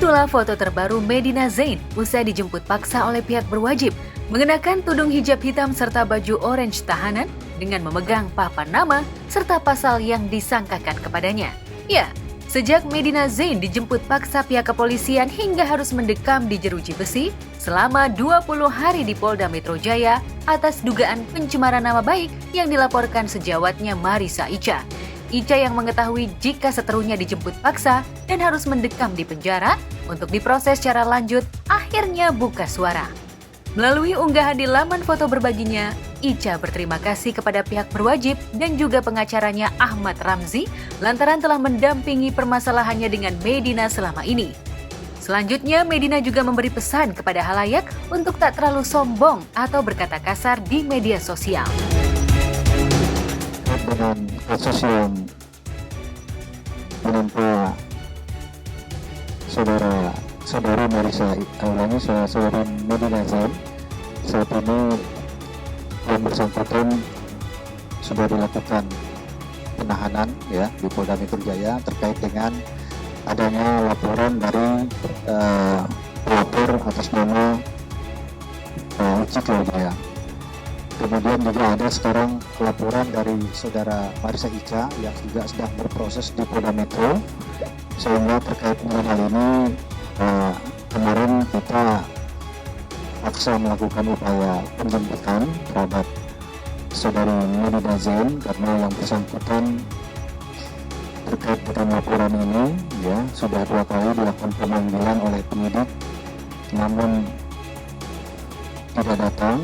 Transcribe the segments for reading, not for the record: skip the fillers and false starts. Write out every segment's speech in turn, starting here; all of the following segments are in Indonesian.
Itulah foto terbaru Medina Zain usai dijemput paksa oleh pihak berwajib mengenakan tudung hijab hitam serta baju orange tahanan dengan memegang papan nama serta pasal yang disangkakan kepadanya. Ya, sejak Medina Zain dijemput paksa pihak kepolisian hingga harus mendekam di jeruji besi selama 20 hari di Polda Metro Jaya atas dugaan pencemaran nama baik yang dilaporkan sejawatnya Marissa Icha. Icha yang mengetahui jika seterunya dijemput paksa dan harus mendekam di penjara untuk diproses secara lanjut, akhirnya buka suara. Melalui unggahan di laman foto berbaginya, Icha berterima kasih kepada pihak berwajib dan juga pengacaranya Ahmad Ramzi lantaran telah mendampingi permasalahannya dengan Medina selama ini. Selanjutnya, Medina juga memberi pesan kepada halayak untuk tak terlalu sombong atau berkata kasar di media sosial. Dengan kasus yang menimpa saudara Marissa, saudari Medina Zain, saat ini yang bersangkutan sudah dilakukan penahanan ya di Polda Metro Jaya terkait dengan adanya laporan dari pelapor atas nama Uci Claudia. Kemudian juga ada sekarang laporan dari saudara Marissa Icha yang juga sedang berproses di Polda Metro, sehingga terkait dengan hal ini kemarin kita paksa melakukan upaya penjemputan terhadap saudari Medina Zain karena yang bersangkutan terkait dengan laporan ini ya sudah 2 kali dilakukan pemanggilan oleh penyidik, namun tidak datang.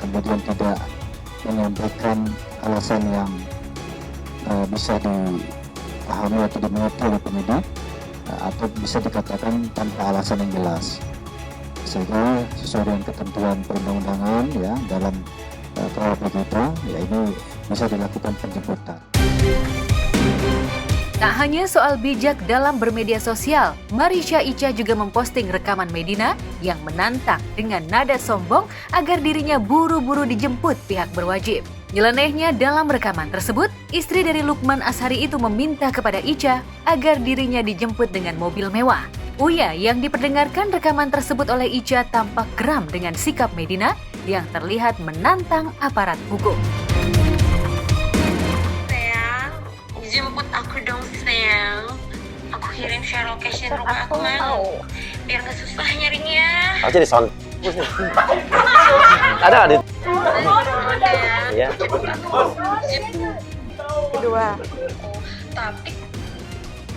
Kemudian tidak menyampaikan alasan yang bisa dipahami atau dimengerti oleh penyidik atau bisa dikatakan tanpa alasan yang jelas. Sehingga sesuai dengan ketentuan perundang-undangan ya dalam KUHP kita ya ini bisa dilakukan penjemputan. Tak hanya soal bijak dalam bermedia sosial, Marissa Icha juga memposting rekaman Medina yang menantang dengan nada sombong agar dirinya buru-buru dijemput pihak berwajib. Nyelenehnya dalam rekaman tersebut, istri dari Lukman Ashari itu meminta kepada Icha agar dirinya dijemput dengan mobil mewah. Uya yang diperdengarkan rekaman tersebut oleh Icha tampak geram dengan sikap Medina yang terlihat menantang aparat hukum. Jemput aku dong sayang. Aku kirim share location rumah aku mau. Biar gak susah nyarinya. Aja di sound. Ada. Iya. Kedua. Tapi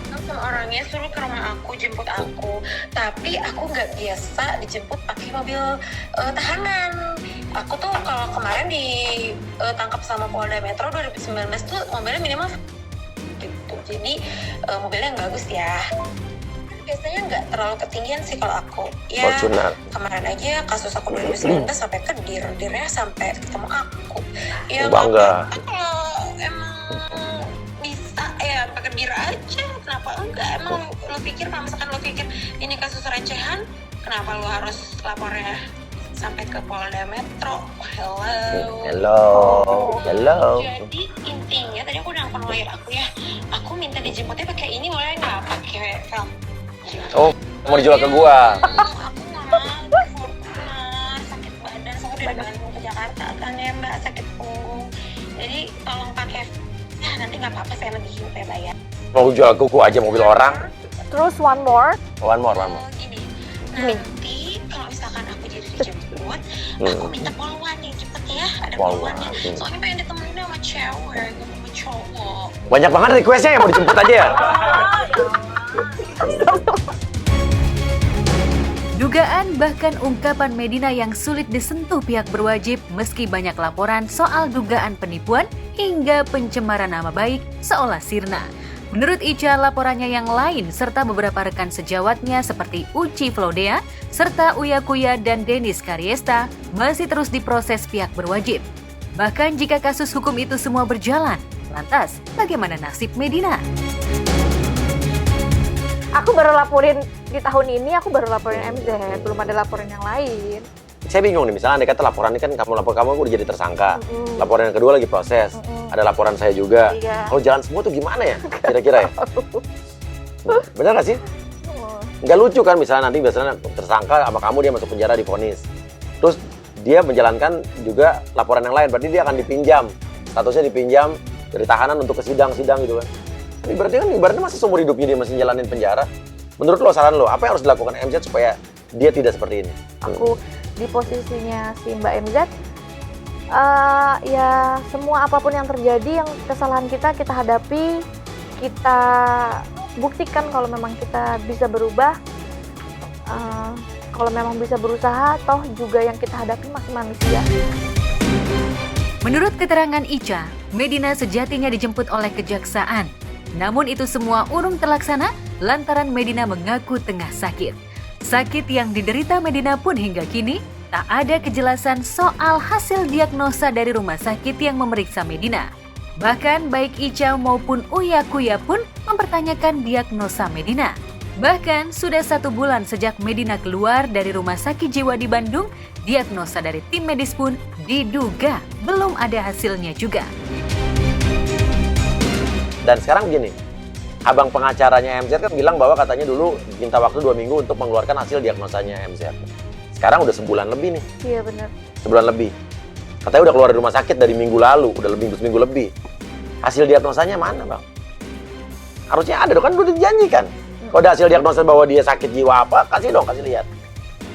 sama orangnya suruh ke rumah aku jemput aku. Tapi aku nggak biasa dijemput pakai mobil tahanan. Aku tuh kalau kemarin ditangkap sama Polda Metro 2019 tuh mobilnya minimal gitu. Jadi mobilnya yang bagus ya. Biasanya nggak terlalu ketinggian sih kalau aku. Ya Fortuner. Kemarin aja kasus aku 2019 sampai ke dirnya sampai ketemu aku. Ya bangga. Kalau emang bisa ya pakai dir aja. Kenapa enggak? Emang lo pikir kalau misalkan lo pikir ini kasus recehan, kenapa lo harus lapornya sampai ke Polda Metro? Hello. Jadi intinya tadi aku udah nelfon lawyer aku ya. Aku minta dijemputnya pakai ini boleh nggak? Pakai film. Oh, mau dijual ke gua. Aku nggak mau. Fortuner sakit badan. Aku dari Bandung ke Jakarta kan ya Mbak, sakit punggung. Jadi tolong pakai. Ya nanti nggak apa-apa, saya lebih saya bayar. Mau jual kuku aja mobil orang. Terus one more. Gini. Nanti kalau misalkan aku jadi dijemput, aku minta poluan yang cepet ya. Ada poluannya. Soalnya pengen ditemenin sama cewek, gak mau sama cowok. Banyak banget requestnya yang mau dijemput aja ya. Dugaan bahkan ungkapan Medina yang sulit disentuh pihak berwajib meski banyak laporan soal dugaan penipuan hingga pencemaran nama baik seolah sirna. Menurut Icha, laporannya yang lain serta beberapa rekan sejawatnya seperti Uci Claudia serta Uya Kuya dan Dennis Kariesta masih terus diproses pihak berwajib. Bahkan jika kasus hukum itu semua berjalan, lantas bagaimana nasib Medina? Aku baru laporin di tahun ini, aku baru laporin MZ, belum ada laporan yang lain. Saya bingung nih, misalnya andai kata laporan ini kan kamu udah jadi tersangka. Laporan yang kedua lagi proses. Ada laporan saya juga. Iya. Kalau jalan semua tuh gimana ya? Kira-kira ya? Benar nggak sih? Nggak lucu kan misalnya nanti biasanya tersangka sama kamu dia masuk penjara divonis. Terus dia menjalankan juga laporan yang lain, berarti dia akan dipinjam. Statusnya dipinjam dari tahanan untuk ke sidang-sidang gitu kan. Ini berarti kan ibaratnya masih seumur hidupnya dia masih jalanin penjara. Menurut lo, saran lo, apa yang harus dilakukan MZ supaya dia tidak seperti ini? Aku di posisinya si Mbak MZ, ya semua apapun yang terjadi, yang kesalahan kita hadapi, kita buktikan kalau memang kita bisa berubah, kalau memang bisa berusaha, toh juga yang kita hadapi masih manusia. Menurut keterangan Ica, Medina sejatinya dijemput oleh kejaksaan. Namun itu semua urung terlaksana lantaran Medina mengaku tengah sakit. Sakit yang diderita Medina pun hingga kini tak ada kejelasan soal hasil diagnosa dari rumah sakit yang memeriksa Medina. Bahkan baik Ica maupun Uya Kuya pun mempertanyakan diagnosa Medina. Bahkan sudah 1 bulan sejak Medina keluar dari rumah sakit jiwa di Bandung, diagnosa dari tim medis pun diduga belum ada hasilnya juga. Dan sekarang gini, abang pengacaranya MZ kan bilang bahwa katanya dulu minta waktu 2 minggu untuk mengeluarkan hasil diagnosanya MZ. Sekarang udah sebulan lebih nih. Iya benar. Sebulan lebih. Katanya udah keluar dari rumah sakit dari minggu lalu, udah seminggu lebih. Hasil diagnosanya mana bang? Harusnya ada dong, kan udah dijanjikan. Kalau ada hasil diagnosa bahwa dia sakit jiwa apa, kasih dong, kasih lihat.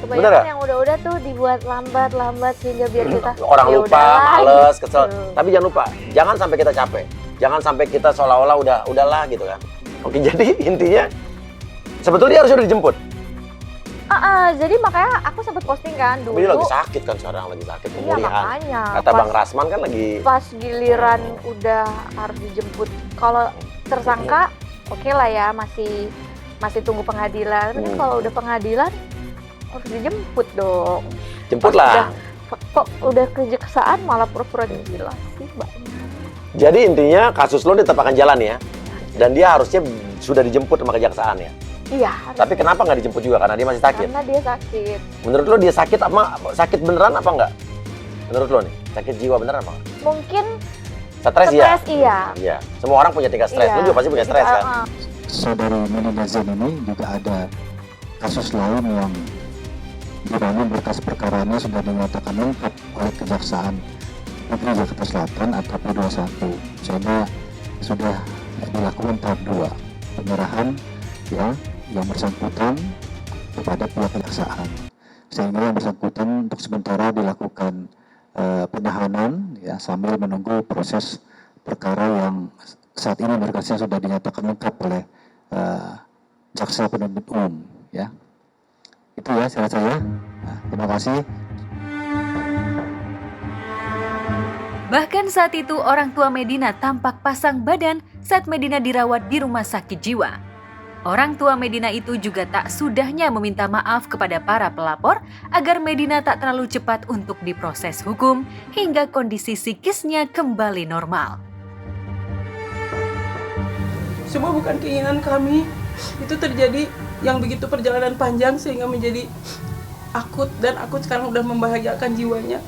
Kebanyakan yang udah-udah tuh dibuat lambat sehingga biar kita orang ya lupa, udahlah, males, gitu. kesel. Tapi jangan lupa, jangan sampai kita capek. Jangan sampai kita seolah-olah udahlah gitu kan. Oke, jadi intinya sebetulnya dia harus udah dijemput. Jadi makanya aku sempat posting kan dulu. Dia lagi sakit kan sekarang, lagi sakit Iya pemulihan. makanya. Kata Bang Rasman kan lagi pas giliran udah harus dijemput. Kalau tersangka oke lah ya, masih tunggu pengadilan. Tapi kalau udah pengadilan harus dijemput dong. jemput lah. Kok udah kejaksaan malah pura-pura gila sih Mbak. Jadi intinya kasus lo tetap akan jalan ya. Dan dia harusnya sudah dijemput sama kejaksaan ya. Iya. Tapi kenapa nggak dijemput juga? Karena dia masih sakit. Karena dia sakit. Menurut lo dia sakit sakit beneran apa enggak? Menurut lo nih, sakit jiwa beneran apa enggak? Mungkin Stres ya? iya. Iya. Semua orang punya tingkat stres. Iya. Lo juga pasti punya stres kan? Saudari Medina Zain ini juga ada kasus lain yang dibangun berkas perkaranya sudah dinyatakan lengkap oleh Kejaksaan Negeri Jakarta Selatan atau P21, sehingga sudah dilakukan tahap 2 penyerahan ya yang bersangkutan kepada pihak kejaksaan, sehingga yang bersangkutan untuk sementara dilakukan penahanan ya sambil menunggu proses perkara yang saat ini berkasnya sudah dinyatakan lengkap oleh jaksa penuntut umum ya. Itu ya saya. Nah, terima kasih. Bahkan saat itu orang tua Medina tampak pasang badan saat Medina dirawat di rumah sakit jiwa. Orang tua Medina itu juga tak sudahnya meminta maaf kepada para pelapor agar Medina tak terlalu cepat untuk diproses hukum hingga kondisi psikisnya kembali normal. Semua bukan keinginan kami. Itu terjadi yang begitu perjalanan panjang sehingga menjadi akut, dan akut sekarang udah membahayakan jiwanya.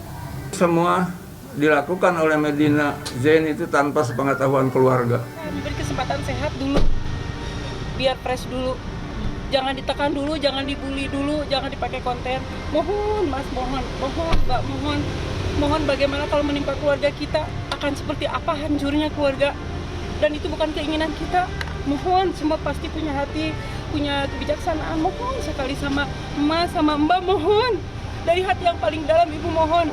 Semua dilakukan oleh Medina Zain itu tanpa sepengetahuan keluarga. Diberi kesempatan sehat dulu, biar fresh dulu. Jangan ditekan dulu, jangan dibully dulu, jangan dipakai konten. Mohon Mas, mohon Mbak, mohon bagaimana kalau menimpa keluarga kita, akan seperti apa hancurnya keluarga. Dan itu bukan keinginan kita. Mohon, semua pasti punya hati, punya kebijaksanaan. Mohon sekali sama Mas, sama Mbak, mohon. Dari hati yang paling dalam, Ibu mohon.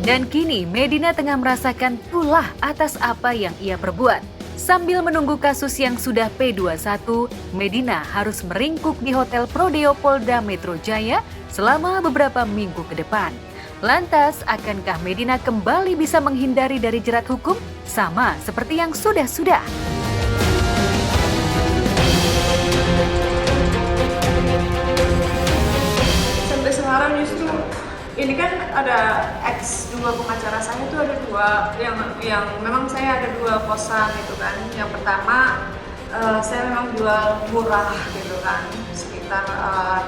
Dan kini Medina tengah merasakan tulah atas apa yang ia perbuat. Sambil menunggu kasus yang sudah P21, Medina harus meringkuk di Hotel Prodeo Polda Metro Jaya selama beberapa minggu ke depan. Lantas, akankah Medina kembali bisa menghindari dari jerat hukum sama seperti yang sudah-sudah? Sampai sekarang justru ini kan ada dua pengacara saya itu ada dua yang memang saya ada dua kosan gitu kan. Yang pertama saya memang jual murah gitu kan, sekitar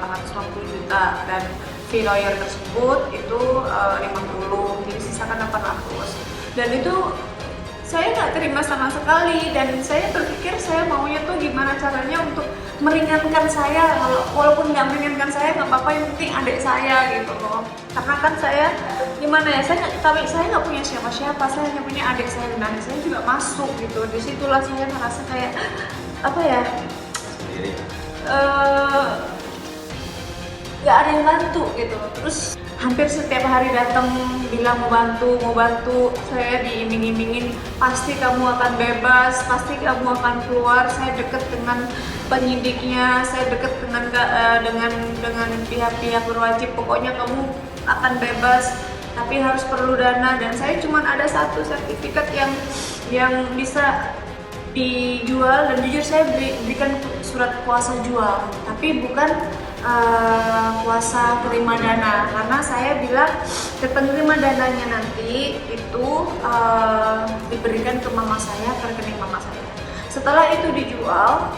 850 juta, dan fee lawyer tersebut itu 50, jadi sisakan 800. Dan itu saya nggak terima sama sekali, dan saya berpikir saya maunya tuh gimana caranya untuk meringankan saya. Walaupun nggak meringankan saya nggak apa-apa, yang penting adik saya gitu loh. Karena kan saya gimana ya, saya nggak punya siapa-siapa, saya hanya punya adik saya, dan adik saya juga masuk gitu. Disitulah saya merasa kayak apa ya, nggak ada yang bantu gitu. Terus hampir setiap hari datang bilang mau bantu, saya diiming-imingin pasti kamu akan bebas, pasti kamu akan keluar. Saya deket dengan penyidiknya, saya deket dengan pihak-pihak berwajib, pokoknya kamu akan bebas, tapi harus perlu dana. Dan saya cuma ada satu sertifikat yang bisa dijual, dan jujur saya berikan surat kuasa jual, tapi bukan kuasa terima dana, karena saya bilang penerima dananya nanti itu diberikan ke mama saya, ke rekening mama saya. Setelah itu dijual,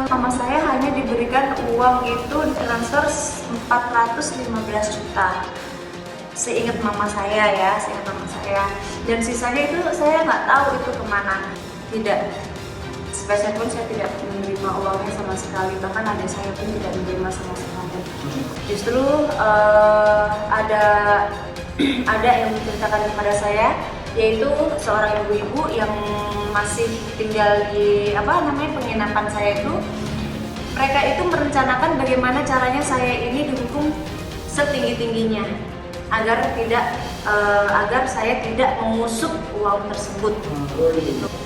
mama saya hanya diberikan uang itu transfer 415 juta. Seingat mama saya ya, dan sisanya itu saya nggak tahu itu kemana. Tidak, spesial pun saya tidak menerima uangnya sama sekali, bahkan adik saya pun tidak menerima sama sekali. Justru ada yang menceritakan kepada saya, yaitu seorang ibu-ibu yang masih tinggal di penginapan saya itu. Mereka itu merencanakan bagaimana caranya saya ini dihukum setinggi-tingginya agar saya tidak mengusuk uang tersebut.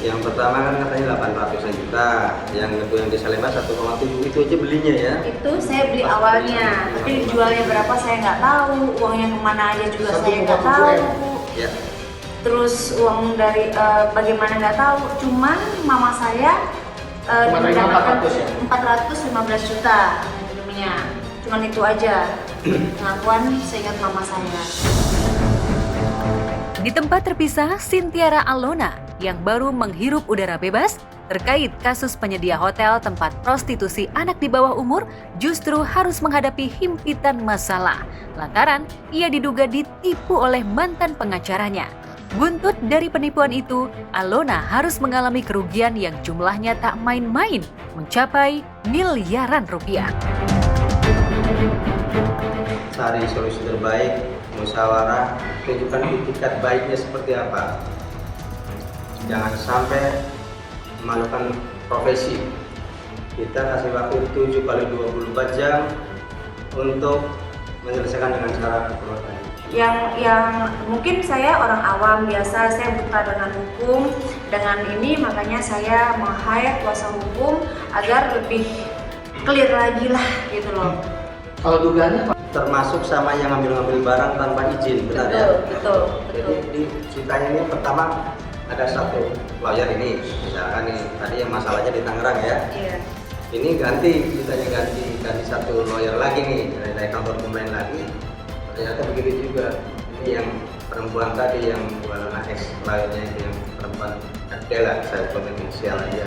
Yang pertama kan katanya 800 juta, yang kedua yang di Salemba 1,7, itu aja belinya ya? Itu saya beli awalnya, tapi jualnya berapa saya nggak tahu, uangnya kemana aja juga saya nggak tahu. Ya. Terus uang dari bagaimana nggak tahu, cuman mama saya mendapatkan 415 juta sebelumnya, cuman itu aja pengakuan seingat mama saya. Di tempat terpisah, Sintiara Alona yang baru menghirup udara bebas terkait kasus penyedia hotel tempat prostitusi anak di bawah umur justru harus menghadapi himpitan masalah lantaran ia diduga ditipu oleh mantan pengacaranya. Buntut dari penipuan itu, Alona harus mengalami kerugian yang jumlahnya tak main-main, mencapai miliaran rupiah. Cari solusi terbaik, musyawarah, tunjukkan itikat baiknya seperti apa. Jangan sampai memalukan profesi. Kita kasih waktu 7x24 jam untuk menyelesaikan dengan cara kekeluargaan. Yang mungkin saya orang awam biasa, saya buta dengan hukum, dengan ini makanya saya meng-hire kuasa hukum agar lebih clear lagi lah gitu loh. Kalau dugaannya termasuk sama yang ngambil barang tanpa izin, benar ya? Betul. Jadi di ceritanya ini pertama ada satu lawyer ini, misalkan nih tadi yang masalahnya di Tangerang ya. Iya. Ini ceritanya ganti satu lawyer lagi nih dari kantor pemain lagi. Ternyata begitu juga. Ini yang perempuan tadi yang bukan ex lainnya itu yang perempuan Adela, saya sebut inisial aja.